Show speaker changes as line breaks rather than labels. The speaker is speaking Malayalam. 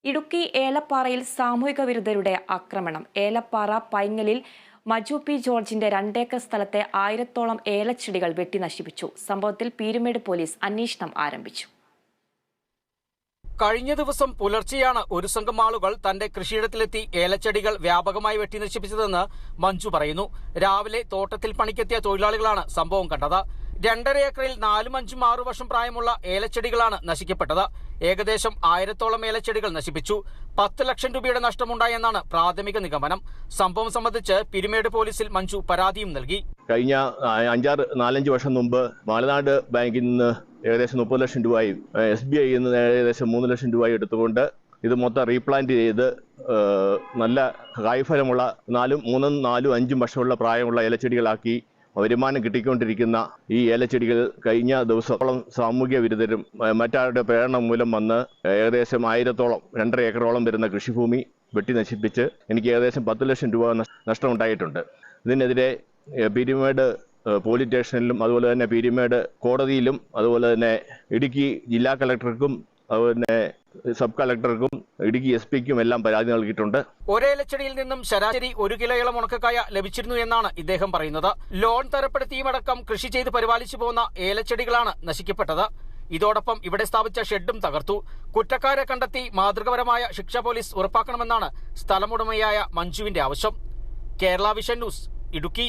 ഇടുക്കി ഏലപ്പാറയിൽ സാമൂഹിക വിരുദ്ധരുടെ ആക്രമണം. ഏലപ്പാറ പൈങ്ങലിൽ മജു പി ജോർജിന്റെ 2 ഏക്കർ സ്ഥലത്തെ 1000-ഓളം ഏലച്ചെടികൾ വെട്ടി നശിപ്പിച്ചു. സംഭവത്തിൽ പീരുമേട് പോലീസ് അന്വേഷണം ആരംഭിച്ചു.
കഴിഞ്ഞ ദിവസം പുലർച്ചെയാണ് ഒരു സംഘം ആളുകൾ തന്റെ കൃഷിയിടത്തിലെത്തി ഏലച്ചെടികൾ വ്യാപകമായി വെട്ടി നശിപ്പിച്ചതെന്ന് മഞ്ജു പറയുന്നു. രാവിലെ തോട്ടത്തിൽ പണിക്കെത്തിയ തൊഴിലാളികളാണ് സംഭവം കണ്ടത്. 2.5 ഏക്കറിൽ 4-5 6 വർഷം പ്രായമുള്ള ഏലച്ചെടികളാണ് നശിക്കപ്പെട്ടത്. ഏകദേശം 1000-ഓളം ഏലച്ചെടികൾ നശിപ്പിച്ചു. 10 ലക്ഷം രൂപയുടെ നഷ്ടമുണ്ടായെന്നാണ് പ്രാഥമിക നിഗമനം. സംഭവം സംബന്ധിച്ച് പീരുമേട് പോലീസിൽ മഞ്ജു പരാതിയും നൽകി.
കഴിഞ്ഞ 4-5 വർഷം മുമ്പ് മാലനാട് ബാങ്കിൽ നിന്ന് ഏകദേശം 30 ലക്ഷം രൂപയും SBI നിന്ന് ഏകദേശം 3 ലക്ഷം രൂപയും എടുത്തുകൊണ്ട് ഇത് മൊത്തം റീപ്ലാന്റ് ചെയ്ത് നല്ല കായ്ഫലമുള്ള 3-4-5 വർഷമുള്ള പ്രായമുള്ള ഏലച്ചെടികളാക്കി വരുമാനം കിട്ടിക്കൊണ്ടിരിക്കുന്ന ഈ ഏലച്ചെടികൾ കഴിഞ്ഞ ദിവസത്തോളം സാമൂഹ്യ വിരുദ്ധരും മറ്റാരുടെ പ്രേരണ മൂലം വന്ന് ഏകദേശം 1000-ഓളം 2.5 ഏക്കറോളം വരുന്ന കൃഷിഭൂമി വെട്ടി നശിപ്പിച്ച് എനിക്ക് ഏകദേശം 10 ലക്ഷം രൂപ നഷ്ടമുണ്ടായിട്ടുണ്ട്. ഇതിനെതിരെ പീരുമേട് പോലീസ് സ്റ്റേഷനിലും അതുപോലെ തന്നെ പീരുമേട് കോടതിയിലും അതുപോലെ തന്നെ ഇടുക്കി ജില്ലാ കളക്ടർക്കും അതുപോലെ തന്നെ സബ് കളക്ടർക്കും ഇടുക്കി SP-ക്കും എല്ലാം പരാതി നൽകിയിട്ടുണ്ട്.
ഒരേലച്ചെടിയിൽ നിന്നും ശരാശരി 1 കിലോയോളം ഉണക്കക്കായ ലഭിച്ചിരുന്നു എന്നാണ് ഇദ്ദേഹം പറയുന്നത്. ലോൺ തരപ്പെടുത്തിയുമടക്കം കൃഷി ചെയ്ത് പരിപാലിച്ചു പോകുന്ന ഏലച്ചെടികളാണ് നശിക്കപ്പെട്ടത്. ഇതോടൊപ്പം ഇവിടെ സ്ഥാപിച്ച ഷെഡും തകർത്തു. കുറ്റക്കാരെ കണ്ടെത്തി മാതൃകാപരമായ ശിക്ഷ പോലീസ് ഉറപ്പാക്കണമെന്നാണ് സ്ഥലമുടമയായ മഞ്ജുവിന്റെ ആവശ്യം. Kerala vision news, Idukki.